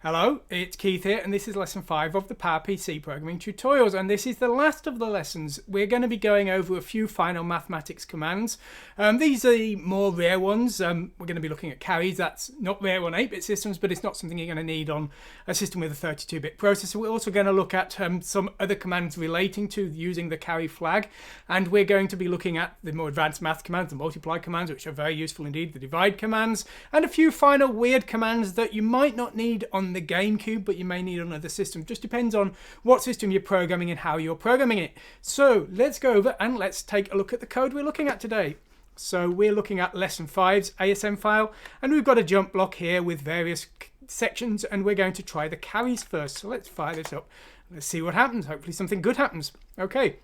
Hello, it's Keith here, and this is lesson 5 of the PowerPC programming tutorials, and this is the last of the lessons. We're going to be going over a few final mathematics commands. These are the more rare ones. We're going to be looking at carries. That's not rare on 8-bit systems, but it's not something you're going to need on a system with a 32-bit processor. We're also going to look at some other commands relating to using the carry flag, and we're going to be looking at the more advanced math commands, the multiply commands, which are very useful indeed, the divide commands, and a few final weird commands that you might not need on the GameCube, but you may need on other systems. Just depends on what system you're programming and how you're programming it. So let's go over and let's take a look at the code we're looking at today. So we're looking at lesson 5's ASM file, and we've got a jump block here with various sections, and we're going to try the carries first. So let's fire this up. Let's see what happens. Hopefully something good happens. Okay.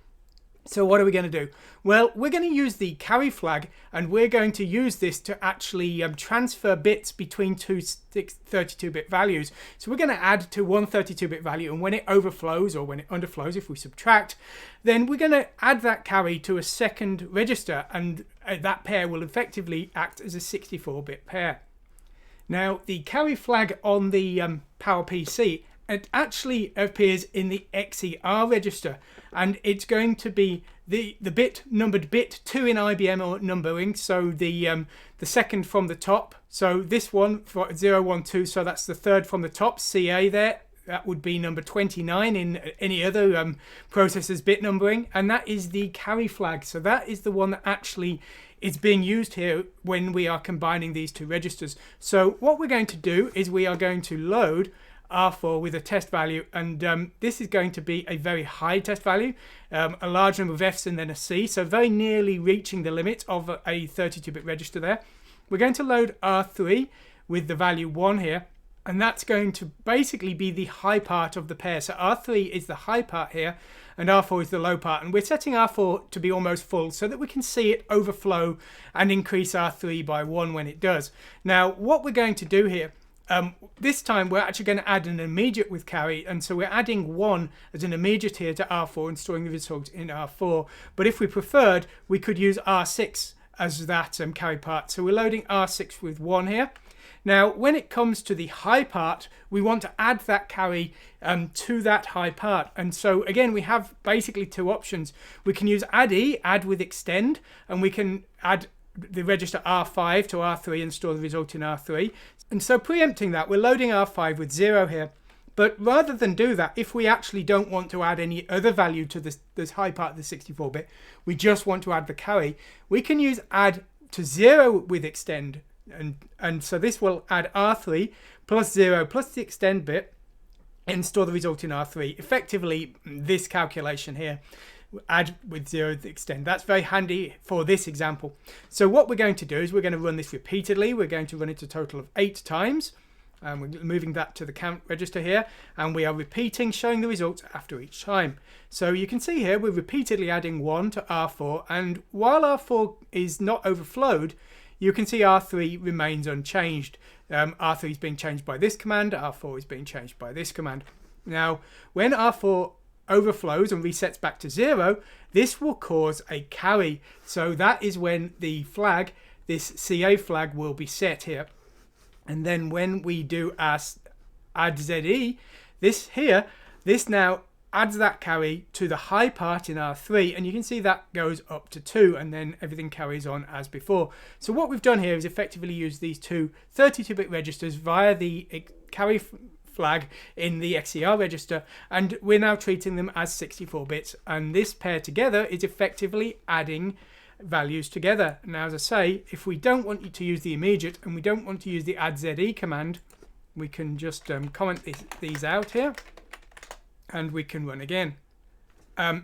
So what are we going to do? Well, we're going to use the carry flag, and we're going to use this to actually transfer bits between two 32-bit values. So we're going to add to one 32-bit value, and when it overflows or when it underflows, if we subtract, then we're going to add that carry to a second register, and that pair will effectively act as a 64-bit pair. Now, the carry flag on the PowerPC, it actually appears in the XER register, and it's going to be the bit numbered bit 2 in IBM or numbering, so the second from the top. So this one for 0, 1, 2, so that's the third from the top, CA there. That would be number 29 in any other processor's bit numbering, and that is the carry flag. So that is the one that actually is being used here when we are combining these two registers. So what we're going to do is we are going to load R4 with a test value, and this is going to be a very high test value, a large number of F's and then a C, so very nearly reaching the limit of a 32-bit register there. We're going to load R3 with the value 1 here, and that's going to basically be the high part of the pair. So R3 is the high part here, and R4 is the low part, and we're setting R4 to be almost full so that we can see it overflow and increase R3 by 1 when it does. Now, what we're going to do here, this time we're actually going to add an immediate with carry, and so we're adding 1 as an immediate here to R4 and storing the result in R4. But if we preferred, we could use R6 as that carry part. So we're loading R6 with 1 here. Now, when it comes to the high part, we want to add that carry to that high part. And so again, we have basically two options. We can use add with extend, and we can add the register R5 to R3 and store the result in R3. And so preempting that, we're loading R5 with 0 here. But rather than do that, if we actually don't want to add any other value to this high part of the 64-bit, we just want to add the carry, we can use add to 0 with extend. And so this will add R3 plus 0 plus the extend bit and store the result in R3. Effectively, this calculation here, add with 0 to extend. That's very handy for this example. So what we're going to do is we're going to run this repeatedly. We're going to run it a total of 8 times. And we're moving that to the count register here, and we are repeating, showing the results after each time. So you can see here we're repeatedly adding 1 to R4, and while R4 is not overflowed, you can see R3 remains unchanged. R3 is being changed by this command, R4 is being changed by this command. Now, when R4 overflows and resets back to 0, this will cause a carry. So that is when the flag, this CA flag, will be set here. And then when we do our add ZE, this now adds that carry to the high part in R3, and you can see that goes up to 2, and then everything carries on as before. So what we've done here is effectively use these two 32-bit registers via the carry flag in the XER register, and we're now treating them as 64 bits, and this pair together is effectively adding values together. Now, as I say, if we don't want you to use the immediate and we don't want to use the add ZE command, we can just comment these out here, and we can run again.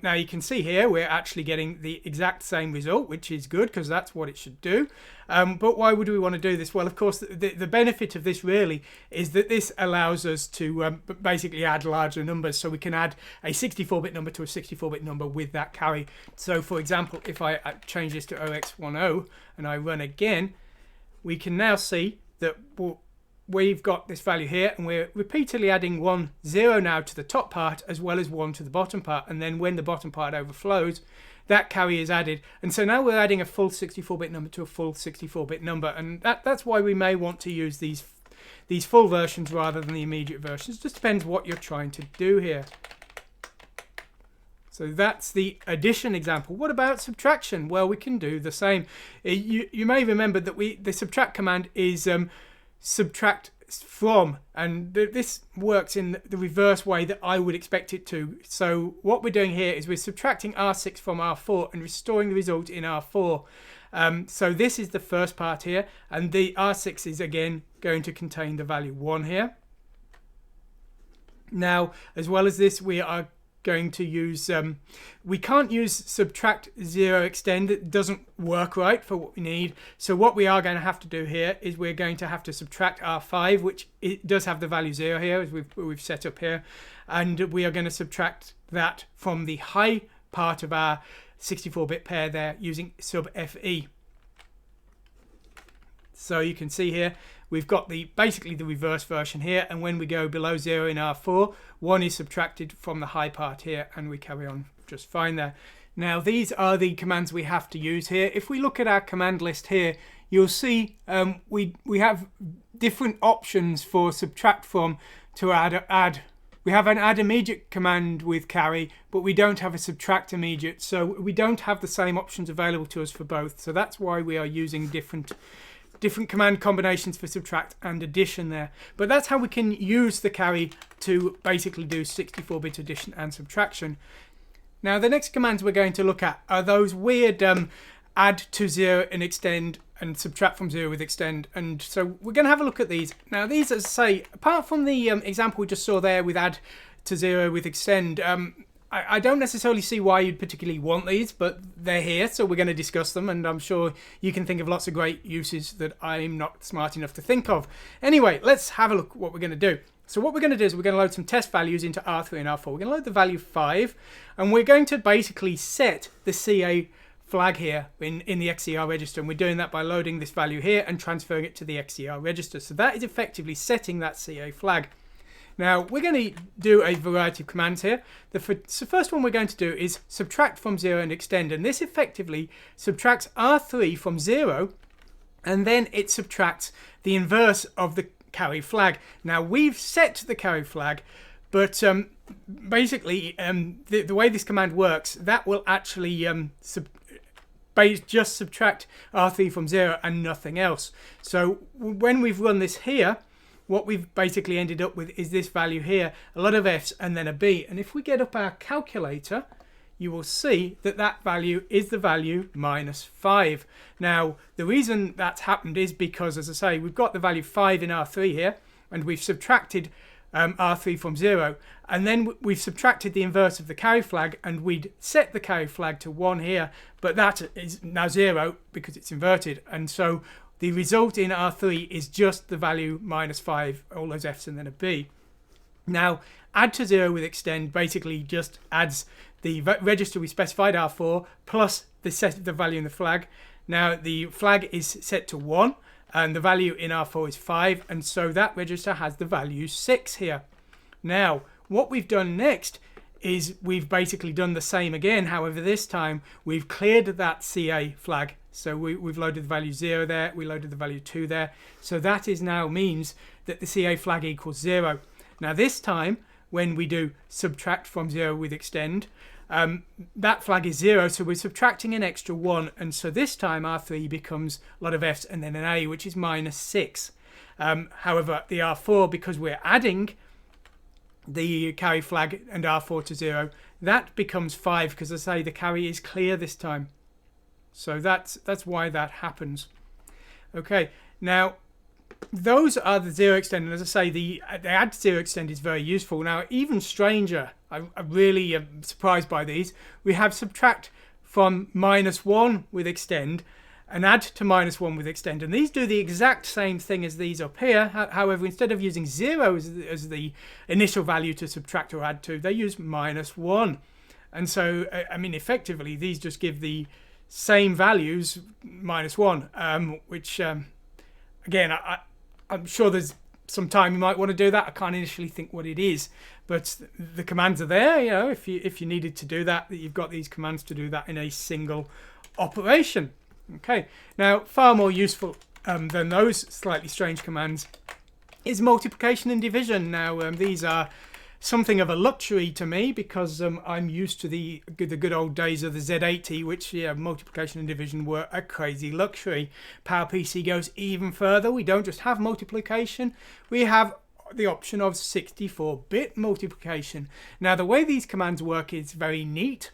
Now you can see here we're actually getting the exact same result, which is good because that's what it should do. But why would we want to do this? Well, of course, the benefit of this really is that this allows us to basically add larger numbers. So we can add a 64-bit number to a 64-bit number with that carry. So for example, if I change this to 0x10 and I run again, we can now see that we've got this value here, and we're repeatedly adding 1, 0 now to the top part as well as 1 to the bottom part, and then when the bottom part overflows, that carry is added, and so now we're adding a full 64-bit number to a full 64-bit number, and that's why we may want to use these these full versions rather than the immediate versions. It just depends what you're trying to do here. So that's the addition example. What about subtraction? Well, we can do the same. You may remember that the subtract command is subtract from, and this works in the reverse way that I would expect it to. So what we're doing here is we're subtracting R6 from R4 and restoring the result in R4. So this is the first part here, and the R6 is again going to contain the value 1 here. Now, as well as this, we are going to use we can't use subtract 0 extend. It doesn't work right for what we need. So what we are going to have to do here is we're going to have to subtract R5, which it does have the value 0 here, as we've set up here, and we are going to subtract that from the high part of our 64-bit pair there using SuperH. So you can see here we've got basically the reverse version here, and when we go below 0 in R4, 1 is subtracted from the high part here, and we carry on just fine there. Now these are the commands we have to use here. If we look at our command list here, you'll see we have different options for subtract from to add. We have an add immediate command with carry, but we don't have a subtract immediate, so we don't have the same options available to us for both. So that's why we are using different command combinations for subtract and addition there. But that's how we can use the carry to basically do 64-bit addition and subtraction. Now the next commands we're going to look at are those weird add to 0 and extend and subtract from 0 with extend, and so we're going to have a look at these. Now these, as I say, apart from the example we just saw there with add to 0 with extend, I don't necessarily see why you'd particularly want these, but they're here, so we're going to discuss them, and I'm sure you can think of lots of great uses that I'm not smart enough to think of. Anyway, let's have a look at what we're going to do. So what we're going to do is we're going to load some test values into R3 and R4. We're going to load the value 5, and we're going to basically set the CA flag here in the XCR register, and we're doing that by loading this value here and transferring it to the XCR register. So that is effectively setting that CA flag. Now we're going to do a variety of commands here. The first one we're going to do is subtract from 0 and extend, and this effectively subtracts R3 from 0, and then it subtracts the inverse of the carry flag. Now we've set the carry flag, but basically the way this command works, that will actually just subtract R3 from 0 and nothing else. So when we've run this here, what we've basically ended up with is this value here, a lot of F's and then a B. And if we get up our calculator, you will see that that value is the value -5. Now, the reason that's happened is because, as I say, we've got the value 5 in R3 here, and we've subtracted R3 from 0, and then we've subtracted the inverse of the carry flag, and we'd set the carry flag to 1 here, but that is now 0 because it's inverted, and so the result in R3 is just the value -5, all those F's and then a B. Now, add to 0 with extend basically just adds the register we specified, R4, plus the value in the flag. Now, the flag is set to 1, and the value in R4 is 5, and so that register has the value 6 here. Now, what we've done next is we've basically done the same again. However, this time we've cleared that CA flag. So we've loaded the value 0 there, we loaded the value 2 there. So that is now means that the CA flag equals 0. Now this time, when we do subtract from 0 with extend, that flag is 0, so we're subtracting an extra 1, and so this time R3 becomes a lot of F's and then an A, which is -6. However, the R4, because we're adding the carry flag and R4 to 0, that becomes 5, because as I say, the carry is clear this time. So that's why that happens. Okay, now those are the 0 extend, and as I say, the add 0 extend is very useful. Now, even stranger, I'm really surprised by these. We have subtract from -1 with extend and add to -1 with extend, and these do the exact same thing as these up here. However, instead of using 0 as the initial value to subtract or add to, they use -1, and so I mean effectively these just give the same values -1, which again, I'm sure there's some time you might want to do that. I can't initially think what it is, but the commands are there. You know, if you needed to do that, you've got these commands to do that in a single operation. Okay, now far more useful than those slightly strange commands is multiplication and division. Now these are something of a luxury to me because I'm used to the good old days of the Z80, which multiplication and division were a crazy luxury. PowerPC goes even further. We don't just have multiplication, we have the option of 64-bit multiplication. Now the way these commands work is very neat.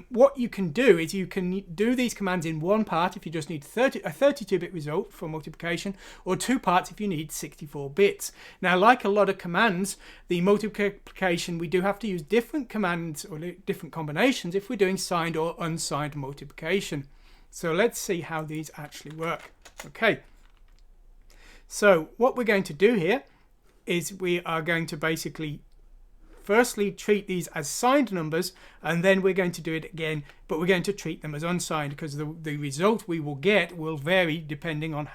What you can do is you can do these commands in one part if you just need a 32-bit result for multiplication, or two parts if you need 64 bits. Now, like a lot of commands, the multiplication, we do have to use different commands or different combinations if we're doing signed or unsigned multiplication. So let's see how these actually work. Okay, so what we're going to do here is we are going to basically firstly treat these as signed numbers, and then we're going to do it again, but we're going to treat them as unsigned, because the result we will get will vary depending on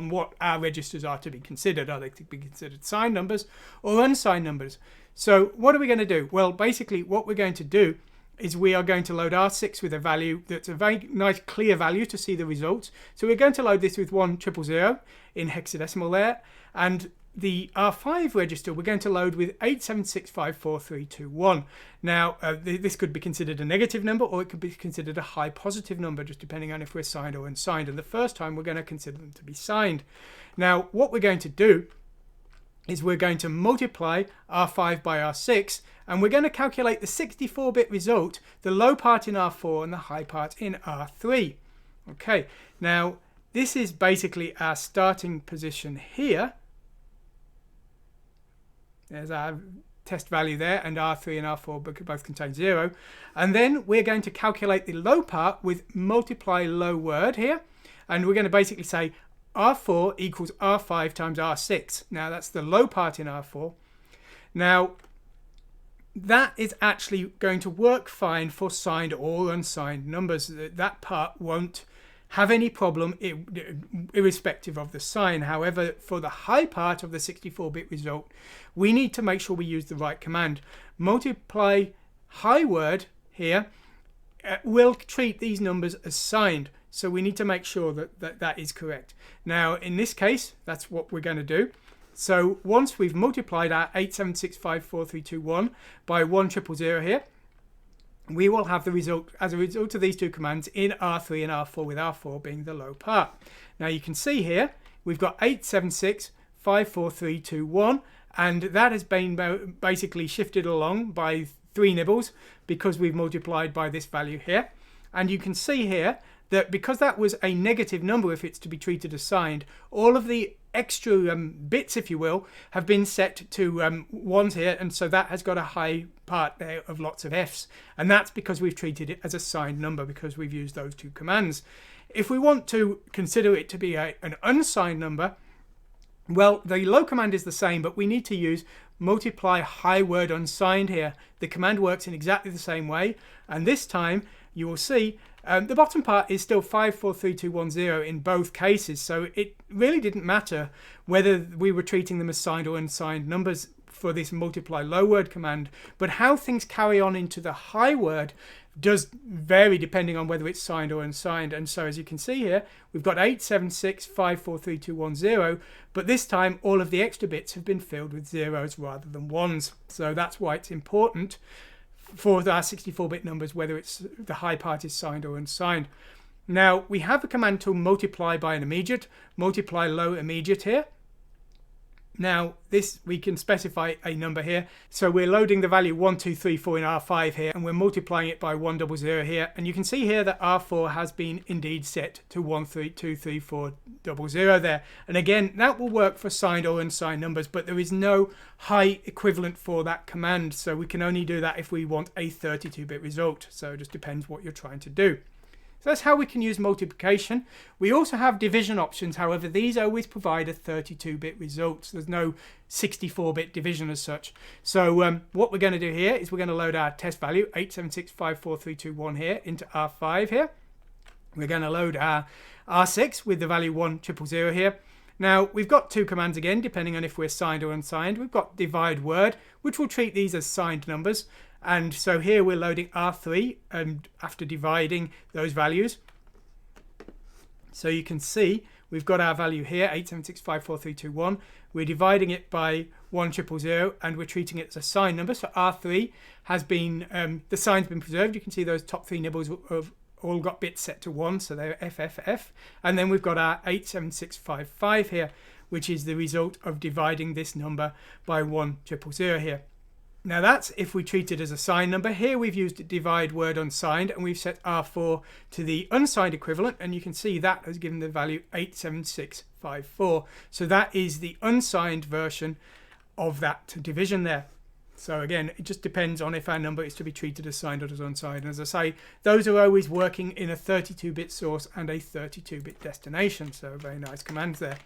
what our registers are to be considered. Are they to be considered signed numbers or unsigned numbers? So what are we going to do? Well, basically what we're going to do is we are going to load R6 with a value that's a very nice clear value to see the results. So we're going to load this with 1000 in hexadecimal there, and the R5 register we're going to load with 876543221. Now this could be considered a negative number, or it could be considered a high positive number, just depending on if we're signed or unsigned, and the first time we're going to consider them to be signed. Now what we're going to do is we're going to multiply R5 by R6, and we're going to calculate the 64-bit result, the low part in R4 and the high part in R3. Okay, now this is basically our starting position here. There's our test value there, and R3 and R4 both contain 0. And then we're going to calculate the low part with multiply low word here. And we're going to basically say R4 equals R5 times R6. Now that's the low part in R4. Now that is actually going to work fine for signed or unsigned numbers. That part won't have any problem irrespective of the sign. However, for the high part of the 64-bit result, we need to make sure we use the right command. Multiply high word here will treat these numbers as signed, so we need to make sure that is correct. Now in this case, that's what we're going to do. So once we've multiplied our 876543221 by 1000 here, we will have the result as a result of these two commands in R3 and R4, with R4 being the low part. Now you can see here we've got 876543221, and that has been basically shifted along by 3 nibbles because we've multiplied by this value here. And you can see here that because that was a negative number, if it's to be treated as signed, all of the extra bits, if you will, have been set to ones here, and so that has got a high part there of lots of F's, and that's because we've treated it as a signed number because we've used those two commands. If we want to consider it to be an unsigned number, well, the low command is the same, but we need to use multiply high word unsigned here. The command works in exactly the same way, and this time you will see the bottom part is still 543210 in both cases, so it really didn't matter whether we were treating them as signed or unsigned numbers for this multiply low word command, but how things carry on into the high word does vary depending on whether it's signed or unsigned. And so as you can see here, we've got 876543210, but this time all of the extra bits have been filled with zeros rather than ones. So that's why it's important for our 64-bit numbers whether it's the high part is signed or unsigned. Now we have a command to multiply by an immediate, multiply low immediate here. Now this, we can specify a number here, so we're loading the value 1234 in R5 here, and we're multiplying it by 100 here, and you can see here that R4 has been indeed set to 132400 there. And again, that will work for signed or unsigned numbers, but there is no high equivalent for that command, so we can only do that if we want a 32-bit result. So it just depends what you're trying to do. So that's how we can use multiplication. We also have division options, however these always provide a 32-bit result. So there's no 64-bit division as such. So what we're going to do here is we're going to load our test value 876543221 here into R5 here. We're going to load our R6 with the value 1000 here. Now we've got two commands again depending on if we're signed or unsigned. We've got divide word, which will treat these as signed numbers. And so here we're loading R3 and after dividing those values. So you can see we've got our value here, 8765431. We're dividing it by 1000, and we're treating it as a signed number. So R3 has been, the sign's been preserved. You can see those top three nibbles have all got bits set to 1, so they're FFF. And then we've got our 87655 here, which is the result of dividing this number by 1000 here. Now that's if we treat it as a signed number. Here we've used divide word unsigned, and we've set R4 to the unsigned equivalent, and you can see that has given the value 87654. So that is the unsigned version of that division there. So again, it just depends on if our number is to be treated as signed or as unsigned. And as I say, those are always working in a 32-bit source and a 32-bit destination. So very nice commands there.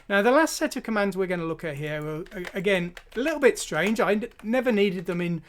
Now the last set of commands we're going to look at here are, again, a little bit strange. I never needed them in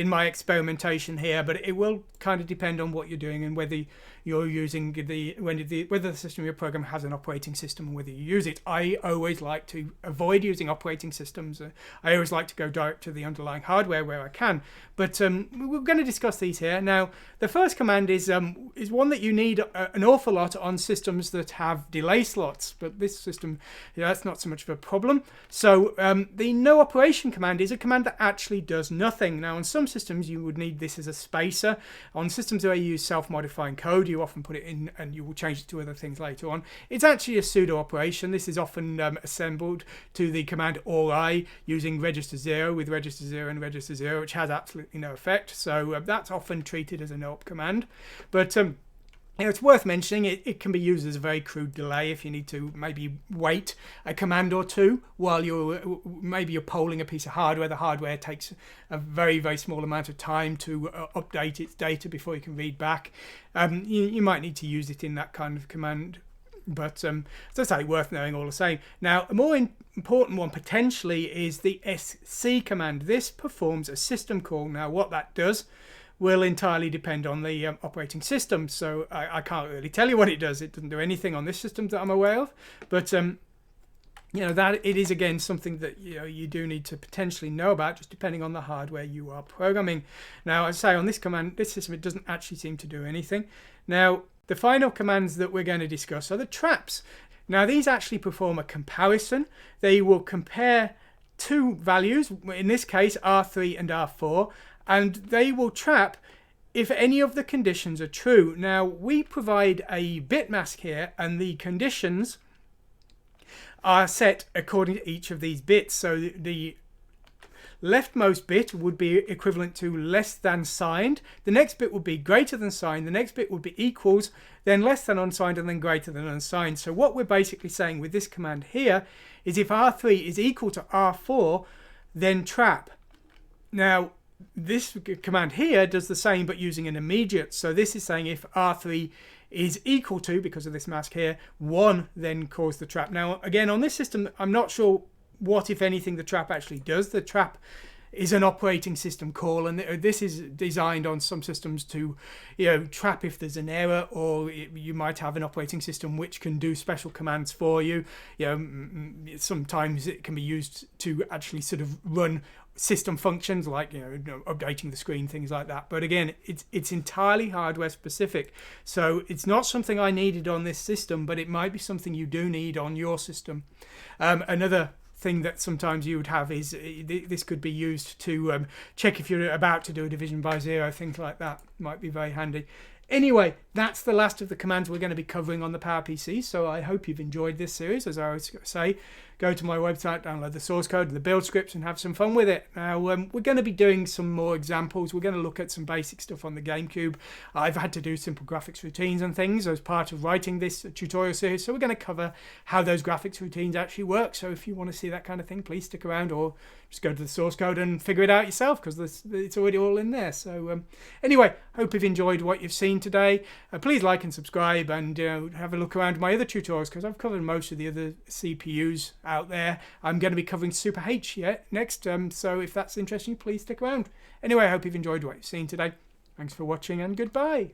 my experimentation here, but it will kind of depend on what you're doing and whether you're using whether the system of your program has an operating system and whether you use it. I always like to avoid using operating systems. I always like to go direct to the underlying hardware where I can. But we're going to discuss these here. Now the first command is one that you need an awful lot on systems that have delay slots, but this system, that's not so much of a problem. So the no operation command is a command that actually does nothing. Now on some systems you would need this as a spacer. On systems where you use self-modifying code, you often put it in and you will change it to other things later on. It's actually a pseudo operation. This is often assembled to the command ORI using register 0 with register 0 and register 0, which has absolutely no effect. So that's often treated as a no-op command. But it's worth mentioning it can be used as a very crude delay if you need to maybe wait a command or two while you're polling a piece of hardware. The hardware takes a very, very small amount of time to update its data before you can read back. You might need to use it in that kind of command. But as I say, worth knowing all the same. Now, a more important one potentially is the SC command. This performs a system call. Now, what that does will entirely depend on the operating system. So I can't really tell you what it does. It doesn't do anything on this system that I'm aware of. But that it is again something that you do need to potentially know about, just depending on the hardware you are programming. Now, as I say, on this system, it doesn't actually seem to do anything. Now, the final commands that we're going to discuss are the traps. Now, these actually perform a comparison. They will compare two values, in this case R3 and R4, and they will trap if any of the conditions are true. Now, we provide a bit mask here, and the conditions are set according to each of these bits. So the leftmost bit would be equivalent to less than signed. The next bit would be greater than signed. The next bit would be equals, then less than unsigned, and then greater than unsigned. So what we're basically saying with this command here is if R3 is equal to R4, then trap. Now, this command here does the same but using an immediate. So this is saying if R3 is equal to, because of this mask here, 1, then cause the trap. Now, again, on this system, I'm not sure what, if anything, the trap actually does. The trap is an operating system call, and this is designed on some systems to trap if there's an error, or you might have an operating system which can do special commands for you. Sometimes it can be used to actually sort of run system functions like updating the screen, things like that. But again, it's entirely hardware specific, so it's not something I needed on this system, but it might be something you do need on your system. Another thing that sometimes you would have is this could be used to check if you're about to do a division by 0, things like that. Might be very handy. Anyway, that's the last of the commands we're going to be covering on the PowerPC, so I hope you've enjoyed this series. As I always say, go to my website, download the source code, the build scripts, and have some fun with it. Now, we're going to be doing some more examples. We're going to look at some basic stuff on the GameCube. I've had to do simple graphics routines and things as part of writing this tutorial series, so we're going to cover how those graphics routines actually work. So if you want to see that kind of thing, please stick around, or just go to the source code and figure it out yourself, because it's already all in there. So anyway, hope you've enjoyed what you've seen today. Please like and subscribe, and have a look around my other tutorials, because I've covered most of the other CPUs out there. I'm going to be covering SuperH next, so if that's interesting, please stick around. Anyway, I hope you've enjoyed what you've seen today. Thanks for watching, and goodbye.